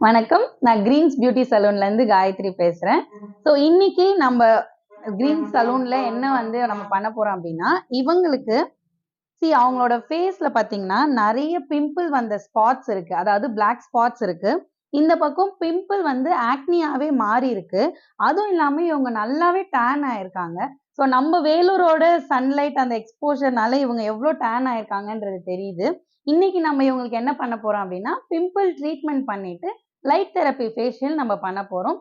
வணக்கம். நான் Green's beauty சலூன்ல இருந்து காயத்ரி பேசுறேன். இன்னைக்கு நம்ம கிரீன்ஸ் சலூன்ல என்ன நம்ம பண்ண போறோம் அப்படின்னா, இவங்களுக்கு அவங்களோட ஃபேஸ்ல பார்த்தீங்கன்னா, நெறைய பிம்பிள் வந்த ஸ்பாட்ஸ் இருக்கு. அதாவது பிளாக் ஸ்பாட்ஸ் இருக்கு. இந்த பக்கம் பிம்பிள் ஆக்னியாவே மாறி இருக்கு. அதுவும் இல்லாம இவங்க நல்லாவே டேன் ஆயிருக்காங்க. நம்ம வேலூரோட சன்லைட் அந்த எக்ஸ்போஷர்னால இவங்க எவ்ளோ டேன் ஆயிருக்காங்கன்றது தெரியுது. இன்னைக்கு நம்ம இவங்களுக்கு என்ன பண்ண போறோம் அப்படின்னா, பிம்பிள் ட்ரீட்மெண்ட் பண்ணிட்டு லைட் தெரப்பி ஃபேஷியல் நம்ம பண்ண போறோம்.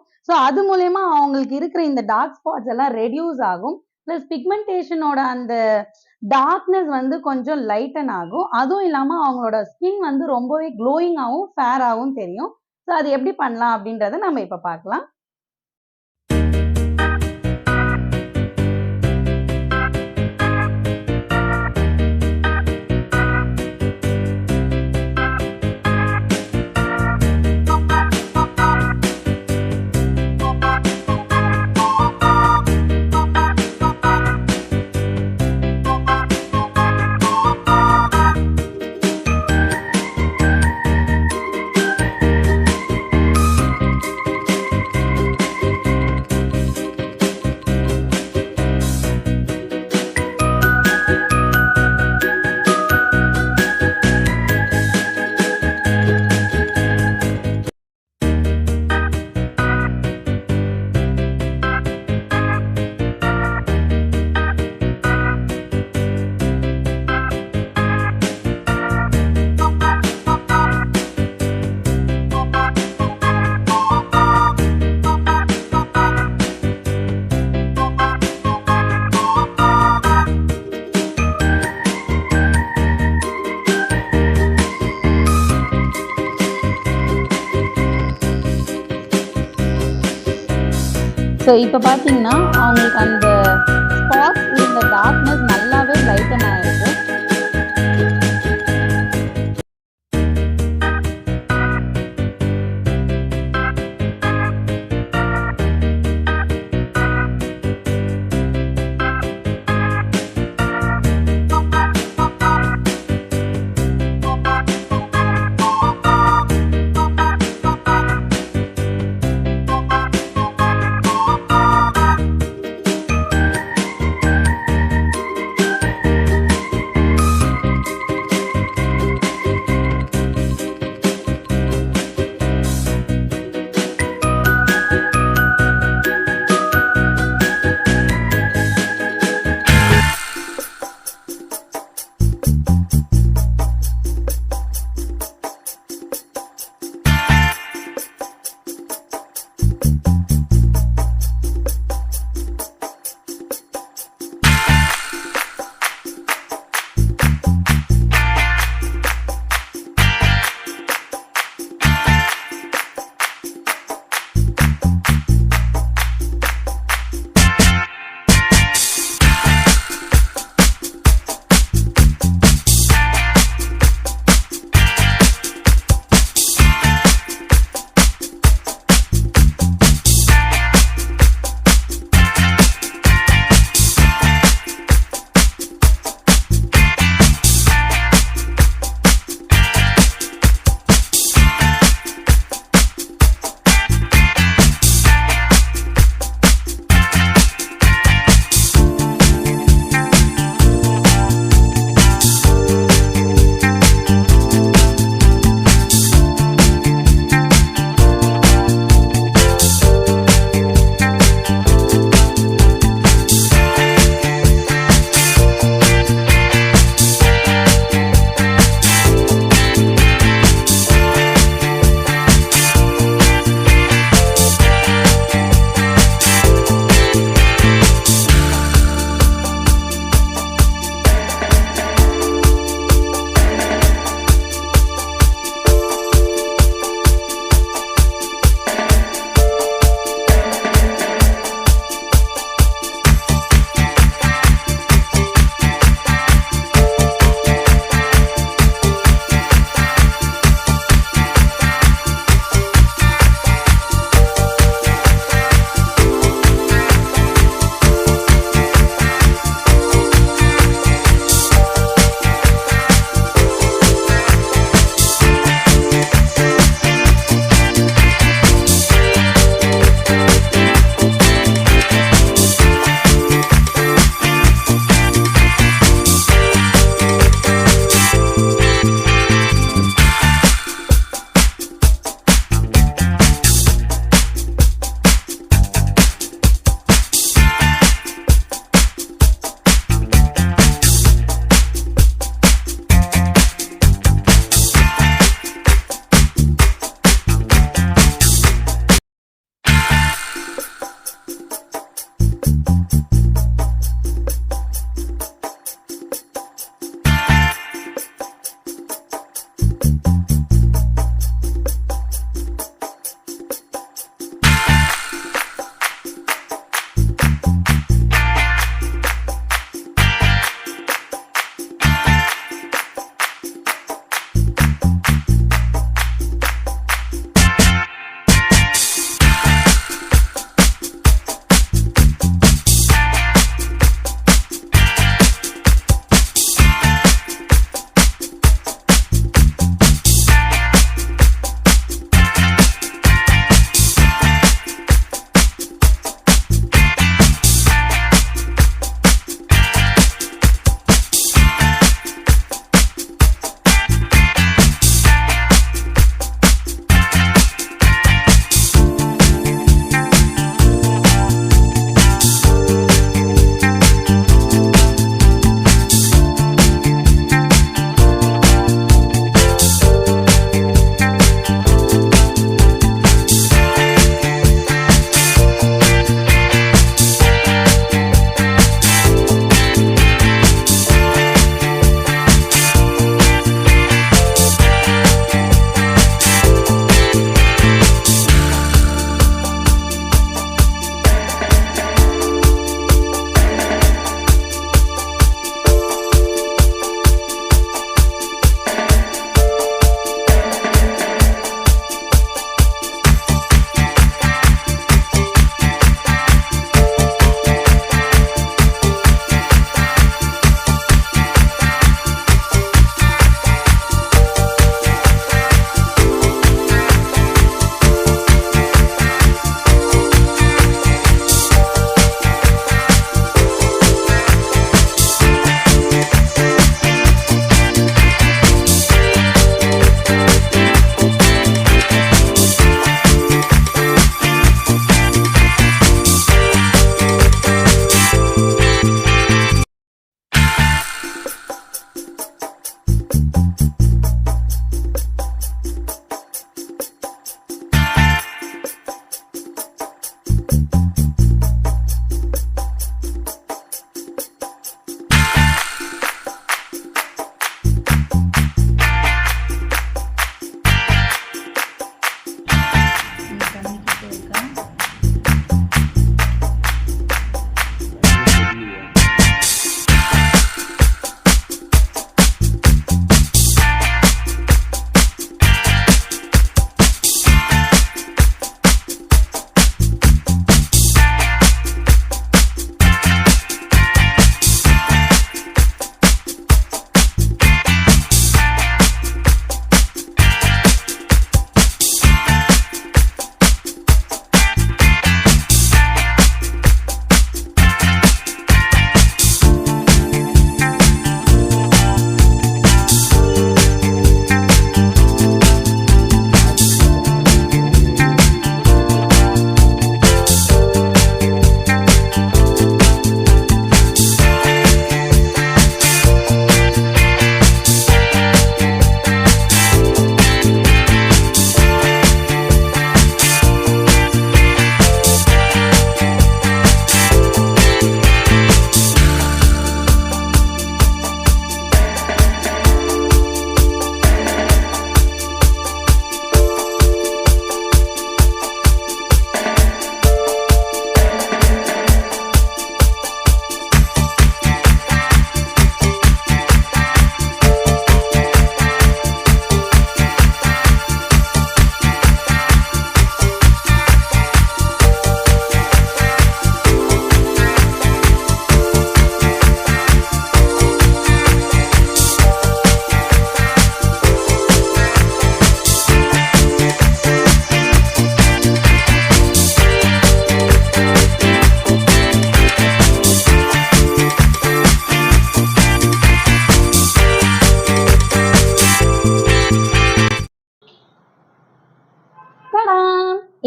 அது மூலியமா அவங்களுக்கு இருக்கிற இந்த டார்க் ஸ்பாட்ஸ் எல்லாம் ரெடியூஸ் ஆகும். பிளஸ் பிக்மெண்டேஷனோட அந்த டார்க்னஸ் கொஞ்சம் லைட்டன் ஆகும். அதுவும் இல்லாம அவங்களோட ஸ்கின் ரொம்பவே க்ளோயிங்காவும், ஃபேராவும் தெரியும். அது எப்படி பண்ணலாம் அப்படின்றத நம்ம இப்ப பார்க்கலாம். இப்போ பார்த்தீங்கன்னா அவங்களுக்கு அந்த ஸ்பாட்ஸ் இந்த டார்க்னஸ் நல்லாவே லைட்டன் ஆயிருக்கு.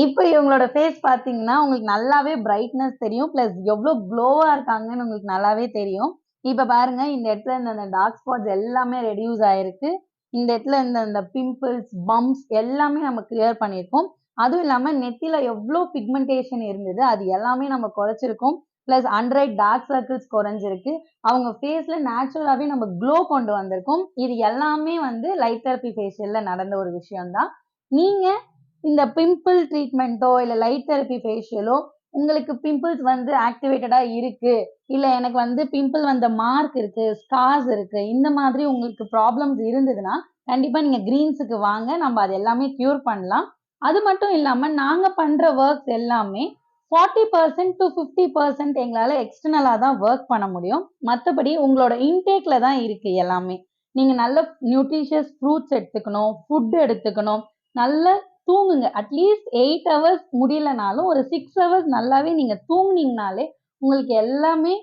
இப்போ இவங்களோட ஃபேஸ் பார்த்தீங்கன்னா, உங்களுக்கு நல்லாவே பிரைட்னஸ் தெரியும். பிளஸ் எவ்ளோ க்ளோவா இருக்காங்கன்னு உங்களுக்கு நல்லாவே தெரியும். இப்ப பாருங்க, இந்த இடத்துல இந்த டார்க் ஸ்பாட்ஸ் எல்லாமே ரெட்யூஸ் ஆயிருக்கு. இந்த இடத்துல இந்த பிம்பிள்ஸ், பம்ப்ஸ் எல்லாமே நம்ம கிளியர் பண்ணியிருக்கோம். அதுவும் இல்லாம நெத்தியில எவ்ளோ பிக்மென்டேஷன் இருந்தது, அது எல்லாமே நம்ம குறைச்சிருக்கோம். Plus under eye dark circles குறைஞ்சிருக்கு. அவங்க ஃபேஸ்ல நேச்சுரலாவே நம்ம க்ளோ கொண்டு வந்திருக்கோம். இது எல்லாமே வந்து லைட் தெரப்பி ஃபேஷியல்ல நடந்த ஒரு விஷயம் தான். நீங்க இந்த பிம்பிள் ட்ரீட்மெண்ட்டோ, இல்ல லைட் தெரப்பி ஃபேஷியலோ, உங்களுக்கு பிம்பிள்ஸ் வந்து ஆக்டிவேட்டடா இருக்கு. இல்ல எனக்கு வந்து பிம்பிள் வந்த மார்க் இருக்கு, ஸ்கார்ஸ் இருக்கு. இந்த மாதிரி உங்களுக்கு ப்ராப்ளம்ஸ் இருந்ததுன்னா, கண்டிப்பா நீங்க கிரீன்ஸுக்கு வாங்க. நம்ம அது எல்லாமே கியூர் பண்ணலாம். அது மட்டும் இல்லாம நாங்க பண்ற வொர்க்ஸ் எல்லாமே 40% to 50% எங்களால எக்ஸ்டர்னலா தான் வொர்க் பண்ண முடியும். மத்தபடி உங்களோட இன்டேக்ல தான் இருக்கு எல்லாமே. நீங்க நல்ல நியூட்ரிஷியஸ் ஃப்ரூட்ஸ் எடுத்துக்கணும், ஃபுட் எடுத்துக்கணும். நல்ல தூங்குங்க. அட்லீஸ்ட் 8 ஹவர்ஸ் முடியலனாலும் ஒரு 6 ஹவர்ஸ் நல்லாவே நீங்க தூங்குனீங்கனாலே, உங்களுக்கு எல்லாமே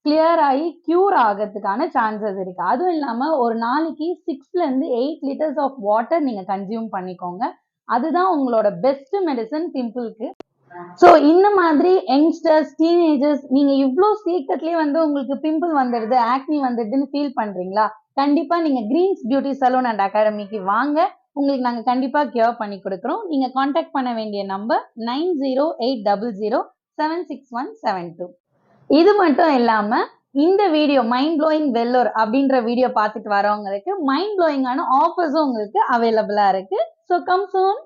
கிளியர் ஆயி கியூர் ஆகறதுக்கான சான்சஸ் இருக்கு. அதுவும் இல்லாம ஒரு நாளைக்கு 6ல இருந்து 8 லிட்டர்ஸ் ஆஃப் வாட்டர் நீங்க கன்சியூம் பண்ணிக்கோங்க. அதுதான் உங்களோட பெஸ்ட் மெடிசின் பிம்பிள்க்கு. ஸோ இந்த மாதிரி யங்ஸ்டர்ஸ், டீனேஜர்ஸ் நீங்க இவ்ளோ சீக்கிரத்திலேயே வந்து உங்களுக்கு பிம்பிள் வந்துடுது, ஆக்னி வந்துடுதுன்னு ஃபீல் பண்றீங்களா? கண்டிப்பா நீங்க கிரீன்ஸ் பியூட்டி சலூன் அண்ட் அகாடமிக்கு வாங்க. உங்களுக்கு நாங்க கண்டிப்பா கியூர் பண்ணி குடுக்குறோம். நீங்க கான்டாக்ட் பண்ண வேண்டிய நம்பர் 9080076172. இது மட்டும் இல்லாம இந்த வீடியோ மைண்ட் ப்ளோயிங் வெல்லூர் அப்படின்ற வீடியோ பார்த்துட்டு வரவங்களுக்கு மைண்ட் ப்ளோயிங்கான ஆஃபர்ஸும் உங்களுக்கு அவைலபிளா இருக்கு. ஸோ கம் சூன்.